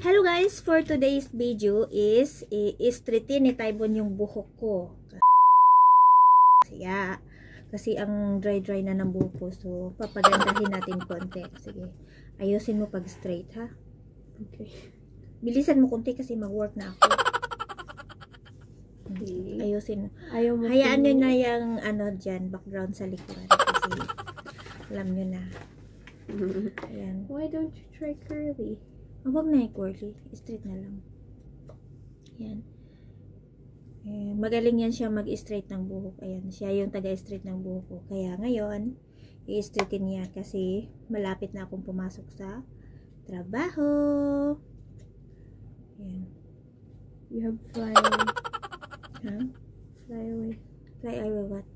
Hello guys, for today's video is i-straighten ni Taibon yung buhok ko. Kasi ang dry na ng buhok ko. So, papagandahin natin konti. Sige, ayusin mo pag straight ha. Okay. Bilisan mo konti kasi mag-work na ako. Ayusin mo. Hayaan nyo na yung dyan, background sa likuran. Kasi alam nyo na. Ayan. Why don't you try curly? Huwag na yung curly. Straight na lang. Ayan. Magaling yan siya mag-straight ng buhok. Ayan. Siya yung taga-straight ng buhok ko. Kaya ngayon, i-straighten niya kasi malapit na akong pumasok sa trabaho. Ayan. You have flyaway. Huh? Flyaway. Flyaway what?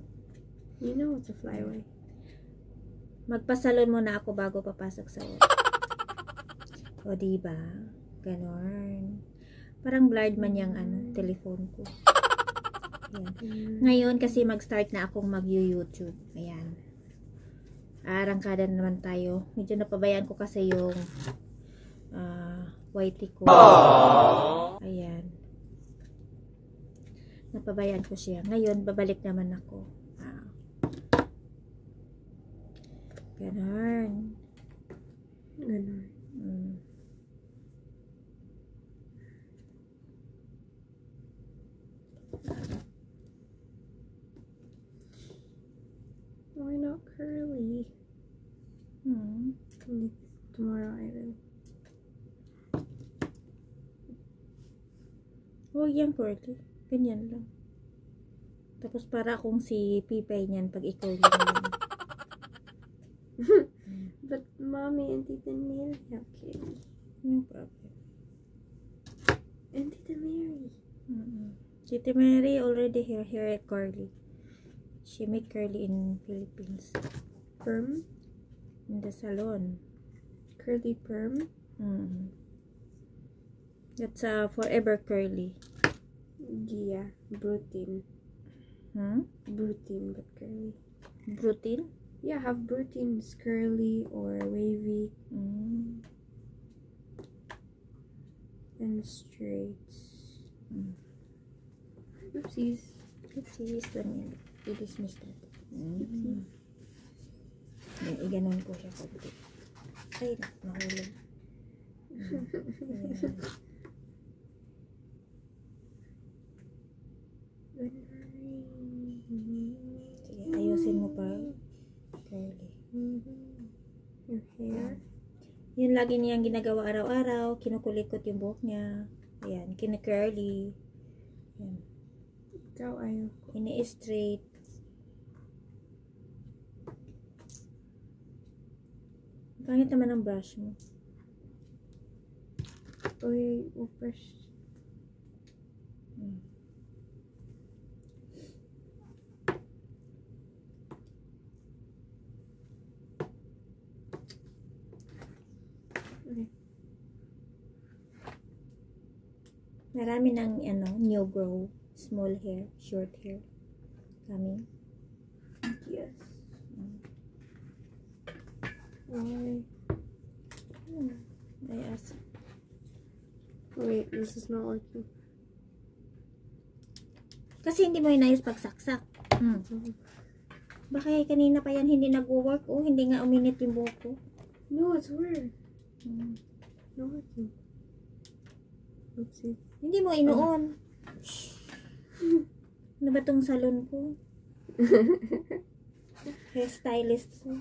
You know what's a flyaway. Magpasalon muna ako bago papasok sa work. O diba? Ganon. Parang blurred man yung telephone ko. Ayan. Ngayon kasi mag-start na akong mag-YouTube. Ayan. Arangkada naman tayo. Medyo napabayaan ko kasi yung whitey ko. Ayan. Napabayaan ko siya. Ngayon, babalik naman ako. Ganon. Ganon. Why not curly? Tomorrow I will. Huwag yan curly. Ganyan lang. Tapos para akong si Pipay niyan pag ikaw lang. But mommy and Tita Mary have curly. No problem. And Tita Mary. Tita Mary already here at curly. She make curly in Philippines. Perm? In the salon. Curly perm? That's forever curly. Yeah, Brutin. Brutin, but curly. Brutin? Yeah, have Brutins curly or wavy and straights. Oopsies. Oopsies. I-dismiss natin. Iganon ko siya konti. Ay, nahulog. Sige, ayusin mo pa. Curly. Your hair. Yun lagi niyang ginagawa araw-araw. Kinukulikot yung buhok niya. Ayan, kinu-curly. Ayan. Ikaw ayaw. Ini-straight. Pangit naman ang brush mo. Uy, brush. Okay. Marami ng new grow, small hair, short hair coming. Yes. Why? I ask. Wait, this is not working. Kasi hindi mo inayos pagsaksak. Baka kanina pa yan hindi nag-work. Oh, hindi nga uminit yung buhok ko. No, it's weird. Not working. Oopsie. Hindi mo inuon. Ano ba tong salon ko? Hairstylist ko.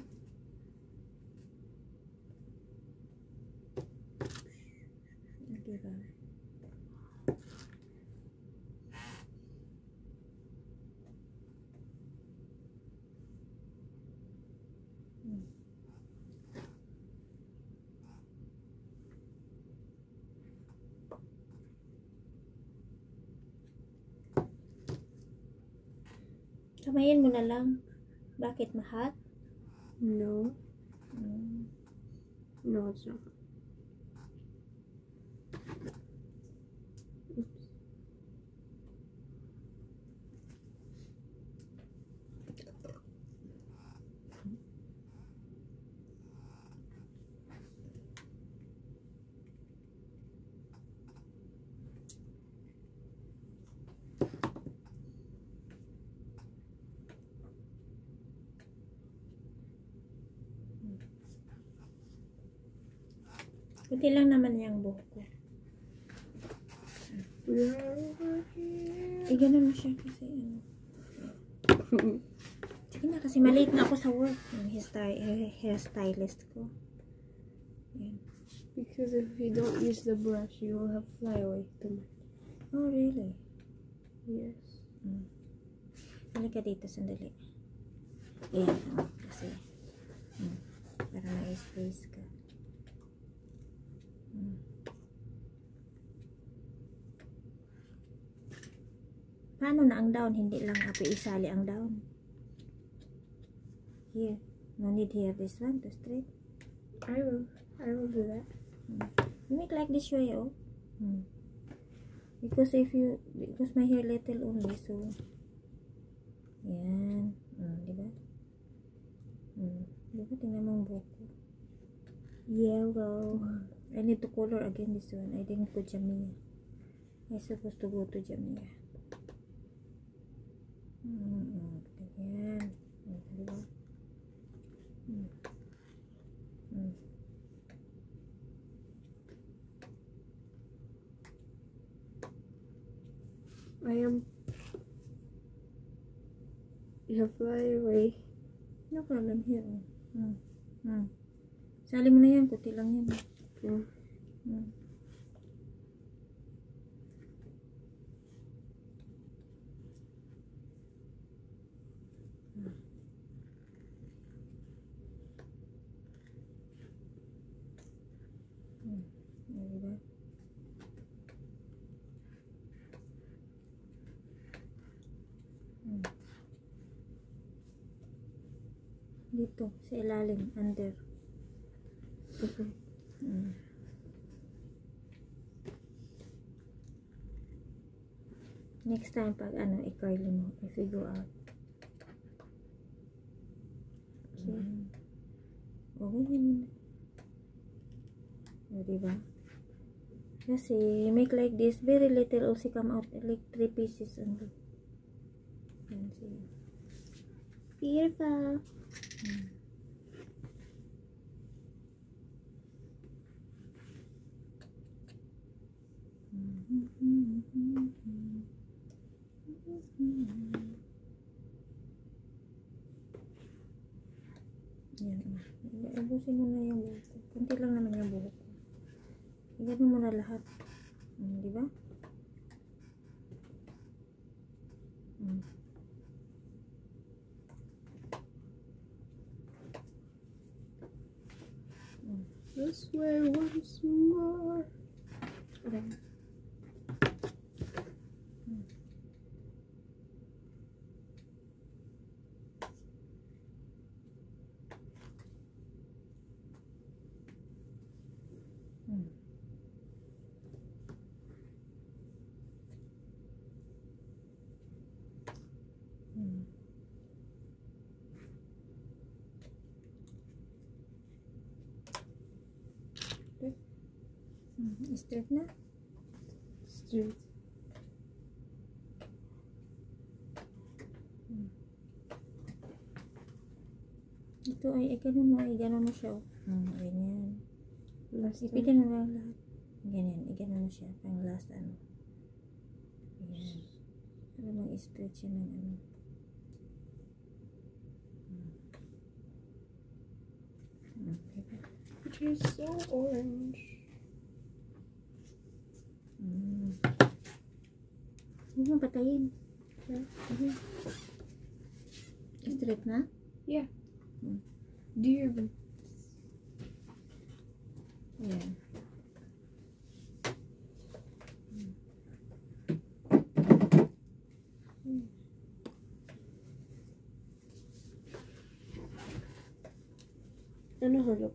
Diba? Kamayin mo na lang. Bakit mahal? No. No, it's not. Oops. Puti lang naman yung buhok ko. Ganun mo siya kasi ano. Sige na, kasi malate na ako sa work. Yung hairstylist ko. Yan. Because if you don't use the brush, you will have flyaway too much. Oh, really? Yes. Halika dito, sandali. Ayan, kasi para ma-space ka. Paano na ang down? Hindi lang ako isali ang down. Here. No need here. This one to straight. I will do that. You make like this way, oh. Because my hair little only, so yan. Diba? Diba? Tingnan mo ang buhok ko. Yellow. I need to color again this one. I didn't put Jamia. I supposed to go to Jamia. Ayan. Diba? You have flyaway. No problem here. Sali mo na yan. Puti lang yan. Diba? Dito, sa ilalim, under. Next time, pag i-curly mo, if you go out. Okay. Okay naman. Diba? Kasi, make like this, very little also come out, like 3 pieces only. Yan, see. Beautiful. Yan. Ubusin mo na yung buhok ko. Kunti lang naman yung buhok ko. Ganun mo na lahat. Diba? This way once more. Okay. Straight na. Straight. Ito ay ganun mo siya. Ganyan. Ipitin mo lang lahat. Ganyan, ganun mo siya. Pang last Ayan. Alam mo, straight siya ng Which is so orange. Huwag mo patayin. Straight na? Yeah. Do your best. Ayan. Ano hulog?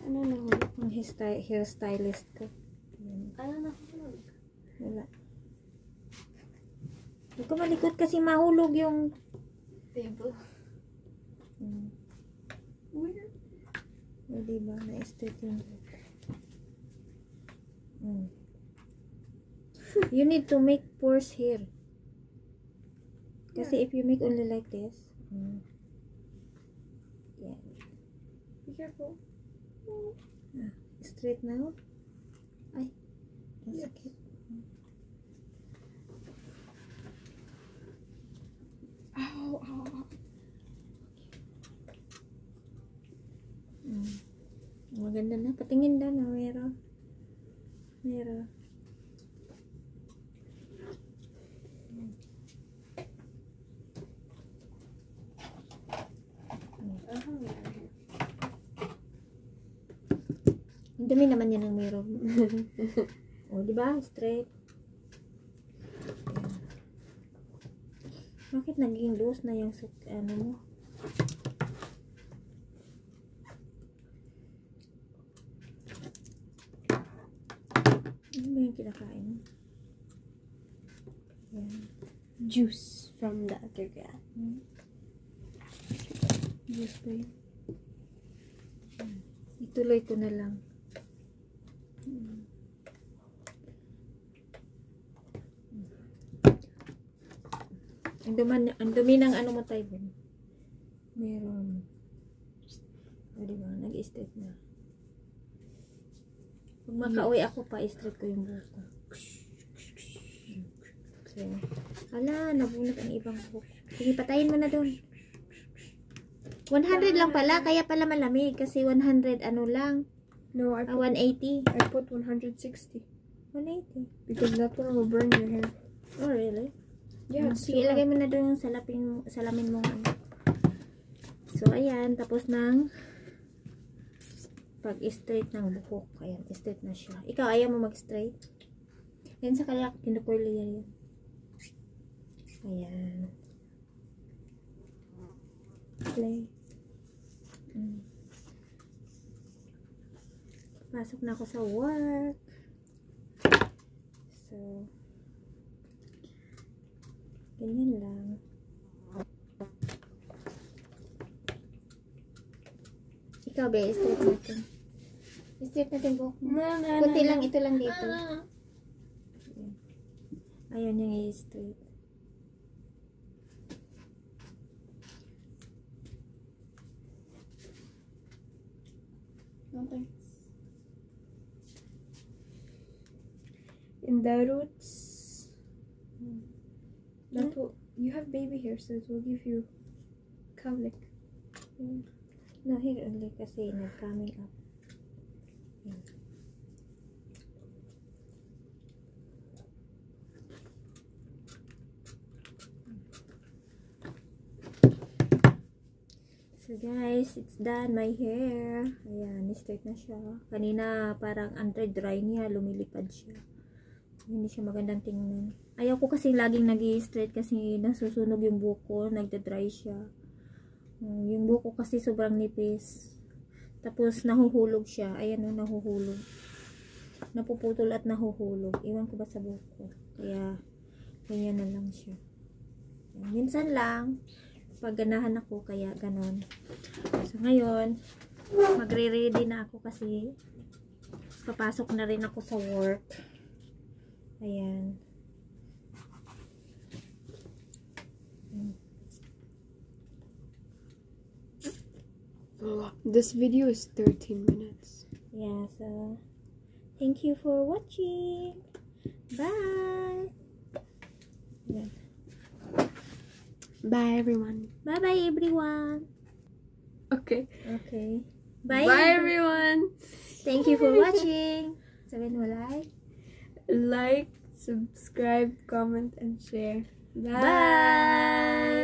Ano nahulog? Ang hairstylist ko. Ano nahulog? Wala. Huwag ko malikot kasi mahulog yung Table. Where? O, diba? Na-straight yung You need to make pores here. Kasi if you make only like this, yeah. Be careful. straight na. Ay, ang sakit. Ow, ow, ow. Maganda na. Patingin na na. Meron. Ang dami naman yan ng meron. O, diba? Straight. Ayan. Bakit naging loose na yung ano mo? Ano ba yung kinakain mo? Ayan. Juice from the other guy. Juice ba yun? Ituloy ko na lang. Ang dumi ng ano mo tayo. Meron. O diba? Nag-straight na. Pag makauwi ako pa, straight ko yung buhok ko. So, ala, nabunot ang ibang buhok. Sige, patayin mo na doon. 100 lang pala, kaya pala malamig. Kasi 100 ano lang. No, I put 180. 160. 180. Because that one will burn your hair. Oh, really? Yeah, Sige, ilagay mo na doon yung salamin mo. So, ayan. Tapos ng pag-straight ng buhok. Ayan, straight na siya. Ikaw, ayaw mo mag-straight? Yan sa kanya, kinukurly yan. Ayan. Play. Pasok na ako sa work. So, ganyan lang. Ikaw, be, straight natin. Straight natin buhok mo. Kunti lang, ito lang dito. Ayun yung i-straight. No thanks. In the roots, that will, you have baby hair, so it will give you cowlick. No, here only kasi nag-coming up. Yan. So guys, it's done my hair. Ayan, straight na siya. Kanina parang under-dry niya, lumilipad siya. Hindi siya magandang tingnan. Ayaw ko kasi laging nag-i-straight kasi nasusunog yung buhok ko, nagda-dry siya. Yung buhok ko kasi sobrang nipis. Tapos nahuhulog siya. Ayan o, nahuhulog. Napuputol at nahuhulog. Iwan ko ba sa buhok ko? Kaya, ganyan na lang siya. Minsan lang, pag ganahan ako, kaya ganon. So, ngayon, magre-ready na ako kasi papasok na rin ako sa work. Ayan. This video is 13 minutes. Yeah, so, thank you for watching. Bye! Ayan. Bye, everyone. Bye-bye, everyone. Okay. Okay. Bye, Bye, everyone. Thank you for watching. Sabihin mo like. Like, subscribe, comment, and share. Bye. Bye!